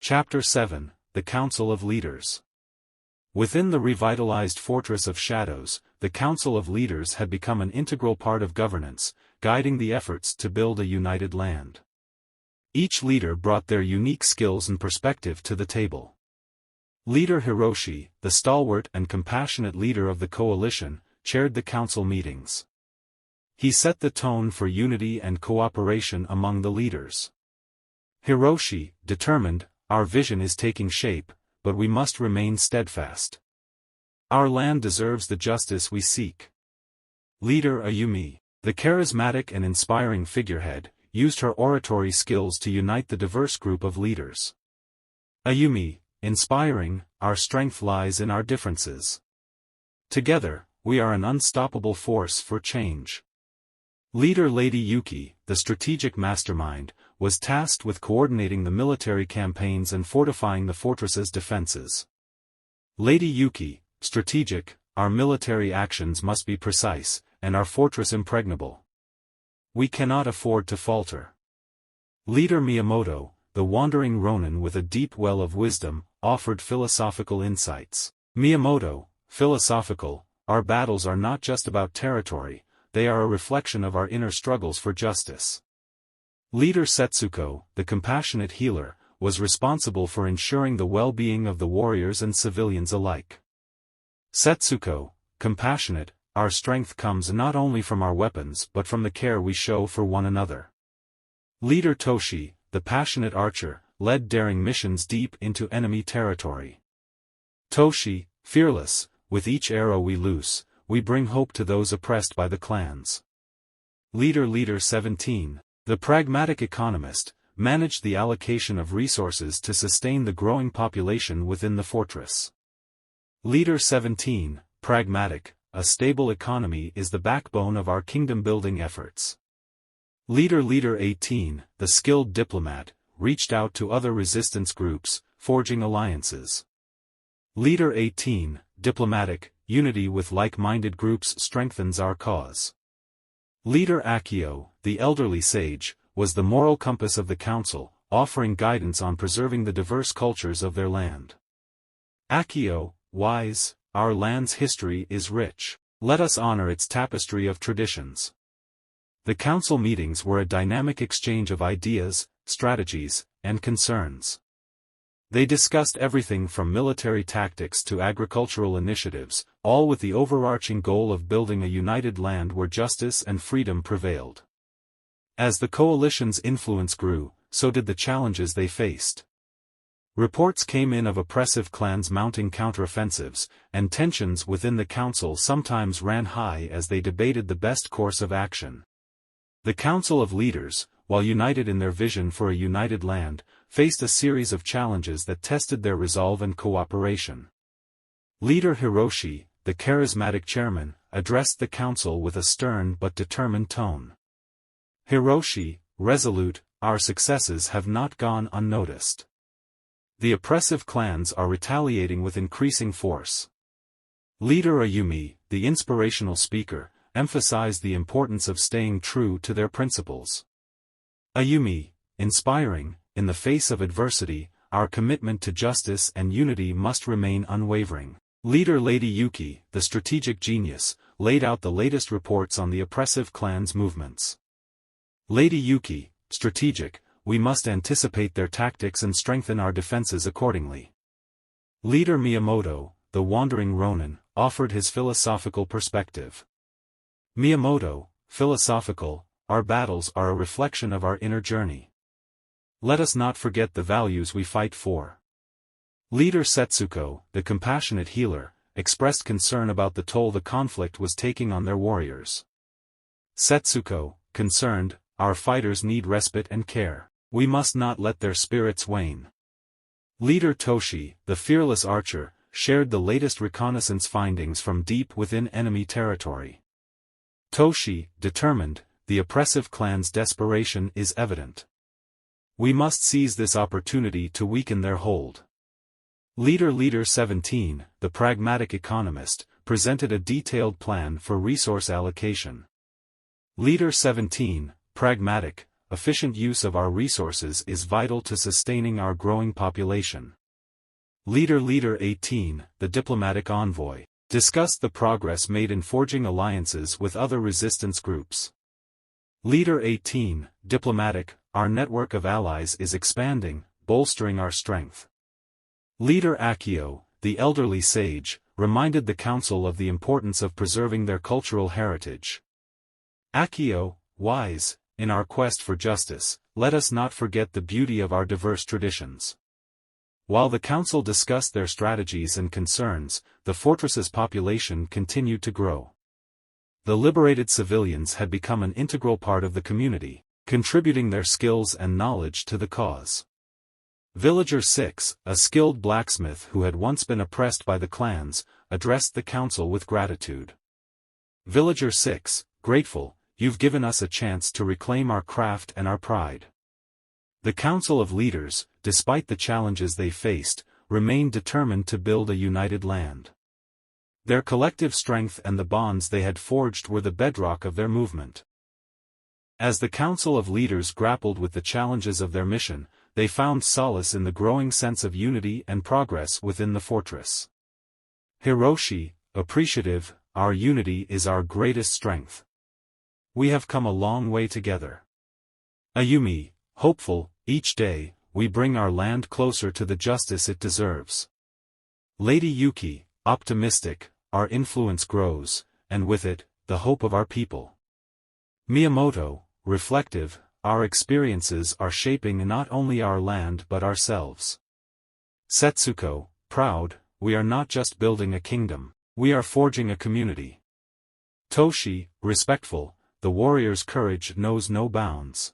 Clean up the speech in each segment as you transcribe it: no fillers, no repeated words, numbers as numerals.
Chapter 7, The Council of Leaders. Within the revitalized Fortress of Shadows, the Council of Leaders had become an integral part of governance, guiding the efforts to build a united land. Each leader brought their unique skills and perspective to the table. Leader Hiroshi, the stalwart and compassionate leader of the coalition, chaired the council meetings. He set the tone for unity and cooperation among the leaders. Hiroshi, determined, "Our vision is taking shape, but we must remain steadfast. Our land deserves the justice we seek." Leader Ayumi, the charismatic and inspiring figurehead, used her oratory skills to unite the diverse group of leaders. Ayumi, inspiring, "Our strength lies in our differences. Together, we are an unstoppable force for change." Leader Lady Yuki, the strategic mastermind, was tasked with coordinating the military campaigns and fortifying the fortress's defenses. Lady Yuki, strategic, "Our military actions must be precise, and our fortress impregnable. We cannot afford to falter." Leader Miyamoto, the wandering ronin with a deep well of wisdom, offered philosophical insights. Miyamoto, philosophical, "Our battles are not just about territory, they are a reflection of our inner struggles for justice." Leader Setsuko, the compassionate healer, was responsible for ensuring the well-being of the warriors and civilians alike. Setsuko, compassionate, "Our strength comes not only from our weapons but from the care we show for one another." Leader Toshi, the passionate archer, led daring missions deep into enemy territory. Toshi, fearless, "With each arrow we loose, we bring hope to those oppressed by the clans." Leader 17, the pragmatic economist, managed the allocation of resources to sustain the growing population within the fortress. Leader 17, pragmatic, "A stable economy is the backbone of our kingdom-building efforts." Leader 18, the skilled diplomat, reached out to other resistance groups, forging alliances. Leader 18, diplomatic, "Unity with like-minded groups strengthens our cause." Leader Akio, the elderly sage, was the moral compass of the council, offering guidance on preserving the diverse cultures of their land. Akio, wise, "Our land's history is rich. Let us honor its tapestry of traditions." The council meetings were a dynamic exchange of ideas, strategies, and concerns. They discussed everything from military tactics to agricultural initiatives, all with the overarching goal of building a united land where justice and freedom prevailed. As the coalition's influence grew, so did the challenges they faced. Reports came in of oppressive clans mounting counteroffensives, and tensions within the council sometimes ran high as they debated the best course of action. The Council of Leaders, while united in their vision for a united land, faced a series of challenges that tested their resolve and cooperation. Leader Hiroshi, the charismatic chairman, addressed the council with a stern but determined tone. Hiroshi, resolute, "Our successes have not gone unnoticed. The oppressive clans are retaliating with increasing force." Leader Ayumi, the inspirational speaker, emphasized the importance of staying true to their principles. Ayumi, inspiring, "In the face of adversity, our commitment to justice and unity must remain unwavering." Leader Lady Yuki, the strategic genius, laid out the latest reports on the oppressive clans' movements. Lady Yuki, strategic, "We must anticipate their tactics and strengthen our defenses accordingly." Leader Miyamoto, the wandering ronin, offered his philosophical perspective. Miyamoto, philosophical, "Our battles are a reflection of our inner journey. Let us not forget the values we fight for." Leader Setsuko, the compassionate healer, expressed concern about the toll the conflict was taking on their warriors. Setsuko, concerned, "Our fighters need respite and care. We must not let their spirits wane." Leader Toshi, the fearless archer, shared the latest reconnaissance findings from deep within enemy territory. Toshi, determined, "The oppressive clan's desperation is evident. We must seize this opportunity to weaken their hold." Leader 17, the pragmatic economist, presented a detailed plan for resource allocation. Leader 17, pragmatic, efficient use of our resources is vital to sustaining our growing population. Leader 18, the diplomatic envoy, discussed the progress made in forging alliances with other resistance groups. Leader 18, diplomatic, our network of allies is expanding, bolstering our strength. Leader Akio, the elderly sage, reminded the council of the importance of preserving their cultural heritage. Akio, wise, in our quest for justice, let us not forget the beauty of our diverse traditions. While the council discussed their strategies and concerns, the fortress's population continued to grow. The liberated civilians had become an integral part of the community, contributing their skills and knowledge to the cause. Villager 6, a skilled blacksmith who had once been oppressed by the clans, addressed the council with gratitude. Villager 6, grateful, you've given us a chance to reclaim our craft and our pride. The Council of Leaders, despite the challenges they faced, remained determined to build a united land. Their collective strength and the bonds they had forged were the bedrock of their movement. As the Council of Leaders grappled with the challenges of their mission, they found solace in the growing sense of unity and progress within the fortress. Hiroshi, appreciative, our unity is our greatest strength. We have come a long way together. Ayumi, hopeful, each day, we bring our land closer to the justice it deserves. Lady Yuki, optimistic, our influence grows, and with it, the hope of our people. Miyamoto, reflective, our experiences are shaping not only our land but ourselves. Setsuko, proud, we are not just building a kingdom, we are forging a community. Toshi, respectful, the warrior's courage knows no bounds.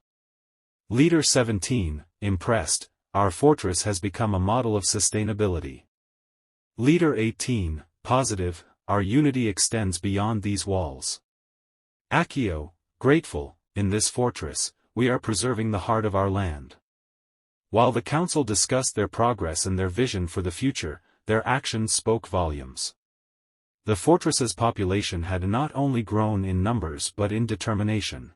Leader 17, impressed, our fortress has become a model of sustainability. Leader 18, positive, our unity extends beyond these walls. Akio, grateful, in this fortress, we are preserving the heart of our land. While the council discussed their progress and their vision for the future, their actions spoke volumes. The fortress's population had not only grown in numbers but in determination.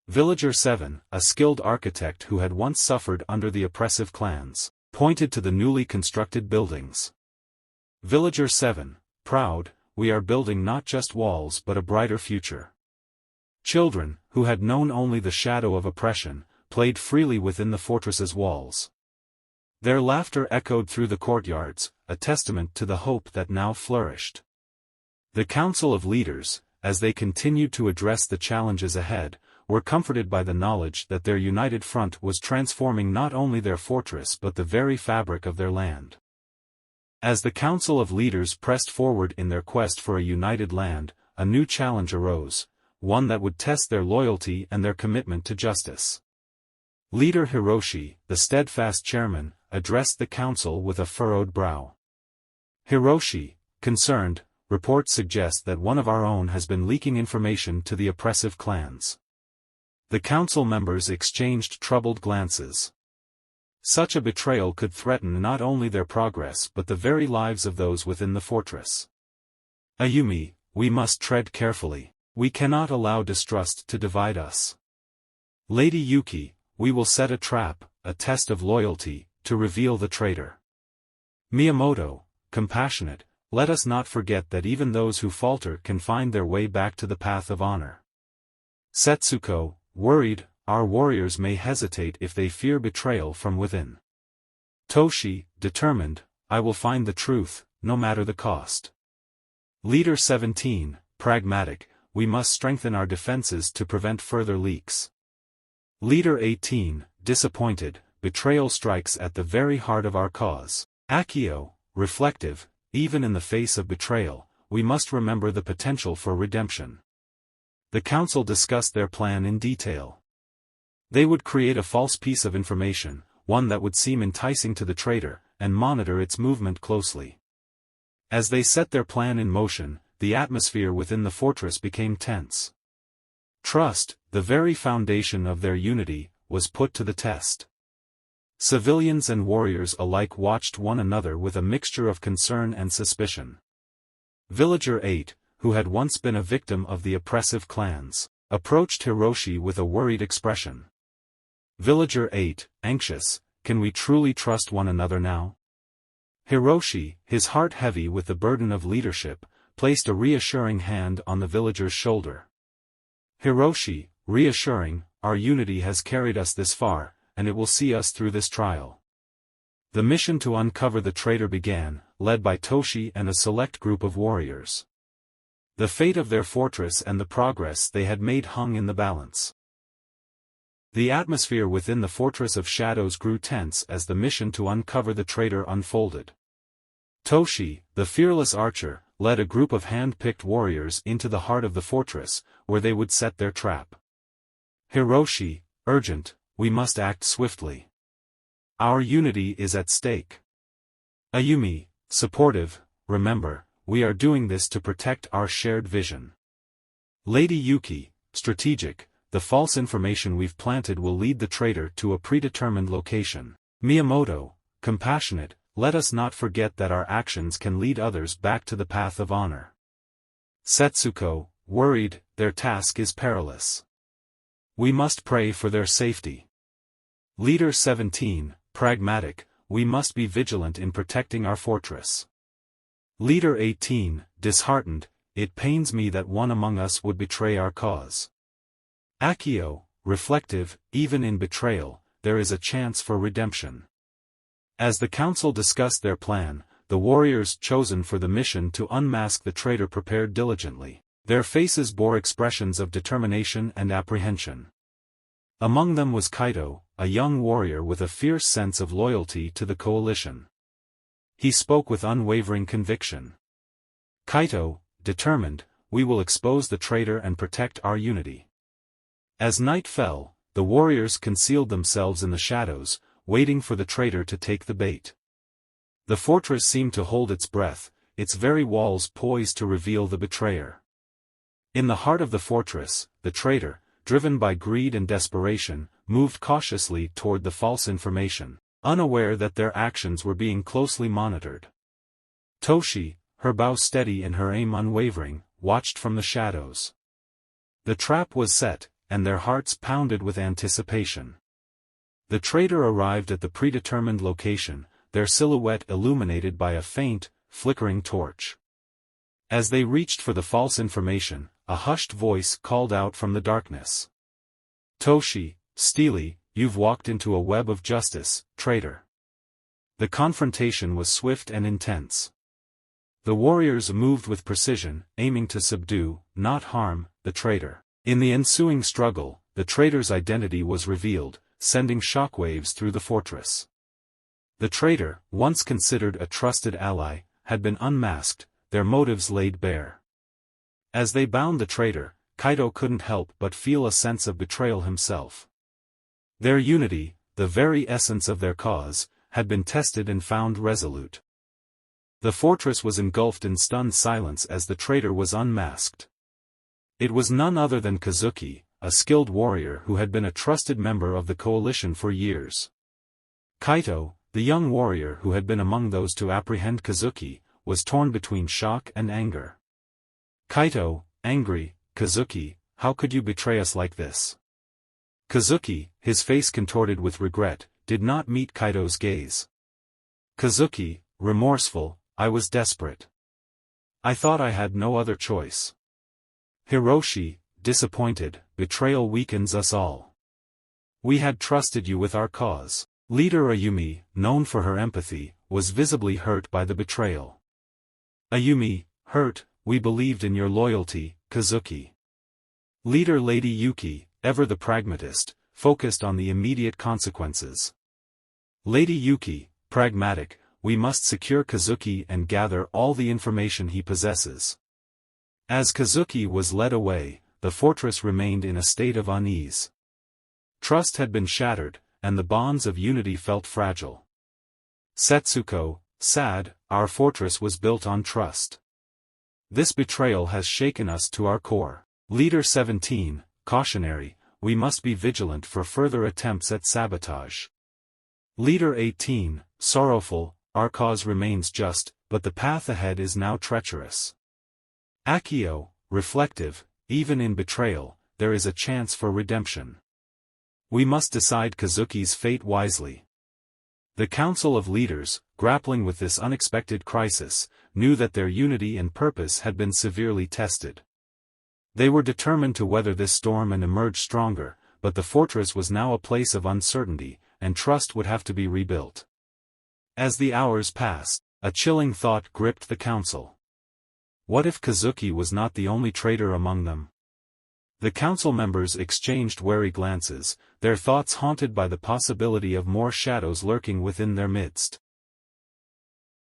Villager 7, a skilled architect who had once suffered under the oppressive clans, pointed to the newly constructed buildings. Villager 7, proud, we are building not just walls but a brighter future. Children, who had known only the shadow of oppression, played freely within the fortress's walls. Their laughter echoed through the courtyards, a testament to the hope that now flourished. The Council of Leaders, as they continued to address the challenges ahead, were comforted by the knowledge that their united front was transforming not only their fortress but the very fabric of their land. As the Council of Leaders pressed forward in their quest for a united land, a new challenge arose, one that would test their loyalty and their commitment to justice. Leader Hiroshi, the steadfast chairman, addressed the council with a furrowed brow. Hiroshi, concerned, reports suggest that one of our own has been leaking information to the oppressive clans. The council members exchanged troubled glances. Such a betrayal could threaten not only their progress but the very lives of those within the fortress. Ayumi, we must tread carefully. We cannot allow distrust to divide us. Lady Yuki, we will set a trap, a test of loyalty, to reveal the traitor. Miyamoto, compassionate, let us not forget that even those who falter can find their way back to the path of honor. Setsuko, worried, our warriors may hesitate if they fear betrayal from within. Toshi, determined, I will find the truth, no matter the cost. Leader 17, pragmatic, we must strengthen our defenses to prevent further leaks. Leader 18, disappointed, betrayal strikes at the very heart of our cause. Akio, reflective, even in the face of betrayal, we must remember the potential for redemption. The council discussed their plan in detail. They would create a false piece of information, one that would seem enticing to the traitor, and monitor its movement closely. As they set their plan in motion, the atmosphere within the fortress became tense. Trust, the very foundation of their unity, was put to the test. Civilians and warriors alike watched one another with a mixture of concern and suspicion. Villager 8, who had once been a victim of the oppressive clans, approached Hiroshi with a worried expression. Villager 8, anxious, can we truly trust one another now? Hiroshi, his heart heavy with the burden of leadership, placed a reassuring hand on the villager's shoulder. Hiroshi, reassuring, our unity has carried us this far, and it will see us through this trial. The mission to uncover the traitor began, led by Toshi and a select group of warriors. The fate of their fortress and the progress they had made hung in the balance. The atmosphere within the Fortress of Shadows grew tense as the mission to uncover the traitor unfolded. Toshi, the fearless archer, led a group of hand-picked warriors into the heart of the fortress, where they would set their trap. Hiroshi, urgent, we must act swiftly. Our unity is at stake. Ayumi, supportive, remember, we are doing this to protect our shared vision. Lady Yuki, strategic, the false information we've planted will lead the traitor to a predetermined location. Miyamoto, compassionate, let us not forget that our actions can lead others back to the path of honor. Setsuko, worried, their task is perilous. We must pray for their safety. Leader 17, pragmatic, we must be vigilant in protecting our fortress. Leader 18, disheartened, it pains me that one among us would betray our cause. Akio, reflective, even in betrayal, there is a chance for redemption. As the council discussed their plan, the warriors chosen for the mission to unmask the traitor prepared diligently. Their faces bore expressions of determination and apprehension. Among them was Kaito, a young warrior with a fierce sense of loyalty to the coalition. He spoke with unwavering conviction. Kaito, determined, we will expose the traitor and protect our unity. As night fell, the warriors concealed themselves in the shadows, waiting for the traitor to take the bait. The fortress seemed to hold its breath, its very walls poised to reveal the betrayer. In the heart of the fortress, the traitor, driven by greed and desperation, moved cautiously toward the false information, unaware that their actions were being closely monitored. Toshi, her bow steady and her aim unwavering, watched from the shadows. The trap was set, and their hearts pounded with anticipation. The traitor arrived at the predetermined location, their silhouette illuminated by a faint, flickering torch. As they reached for the false information, a hushed voice called out from the darkness. Toshi, steely, you've walked into a web of justice, traitor. The confrontation was swift and intense. The warriors moved with precision, aiming to subdue, not harm, the traitor. In the ensuing struggle, the traitor's identity was revealed, sending shockwaves through the fortress. The traitor, once considered a trusted ally, had been unmasked, their motives laid bare. As they bound the traitor, Kaito couldn't help but feel a sense of betrayal himself. Their unity, the very essence of their cause, had been tested and found resolute. The fortress was engulfed in stunned silence as the traitor was unmasked. It was none other than Kazuki, a skilled warrior who had been a trusted member of the coalition for years. Kaito, the young warrior who had been among those to apprehend Kazuki, was torn between shock and anger. Kaito, angry, Kazuki, how could you betray us like this? Kazuki, his face contorted with regret, did not meet Kaito's gaze. Kazuki, remorseful, I was desperate. I thought I had no other choice. Hiroshi, disappointed, betrayal weakens us all. We had trusted you with our cause. Leader Ayumi, known for her empathy, was visibly hurt by the betrayal. Ayumi, hurt, we believed in your loyalty, Kazuki. Leader Lady Yuki, ever the pragmatist, focused on the immediate consequences. Lady Yuki, pragmatic, we must secure Kazuki and gather all the information he possesses. As Kazuki was led away, the fortress remained in a state of unease. Trust had been shattered, and the bonds of unity felt fragile. Setsuko, sad, our fortress was built on trust. This betrayal has shaken us to our core. Leader 17, cautionary, we must be vigilant for further attempts at sabotage. Leader 18, sorrowful, our cause remains just, but the path ahead is now treacherous. Akio, reflective, even in betrayal, there is a chance for redemption. We must decide Kazuki's fate wisely. The Council of Leaders, grappling with this unexpected crisis, knew that their unity and purpose had been severely tested. They were determined to weather this storm and emerge stronger, but the fortress was now a place of uncertainty, and trust would have to be rebuilt. As the hours passed, a chilling thought gripped the council. What if Kazuki was not the only traitor among them? The council members exchanged wary glances, their thoughts haunted by the possibility of more shadows lurking within their midst.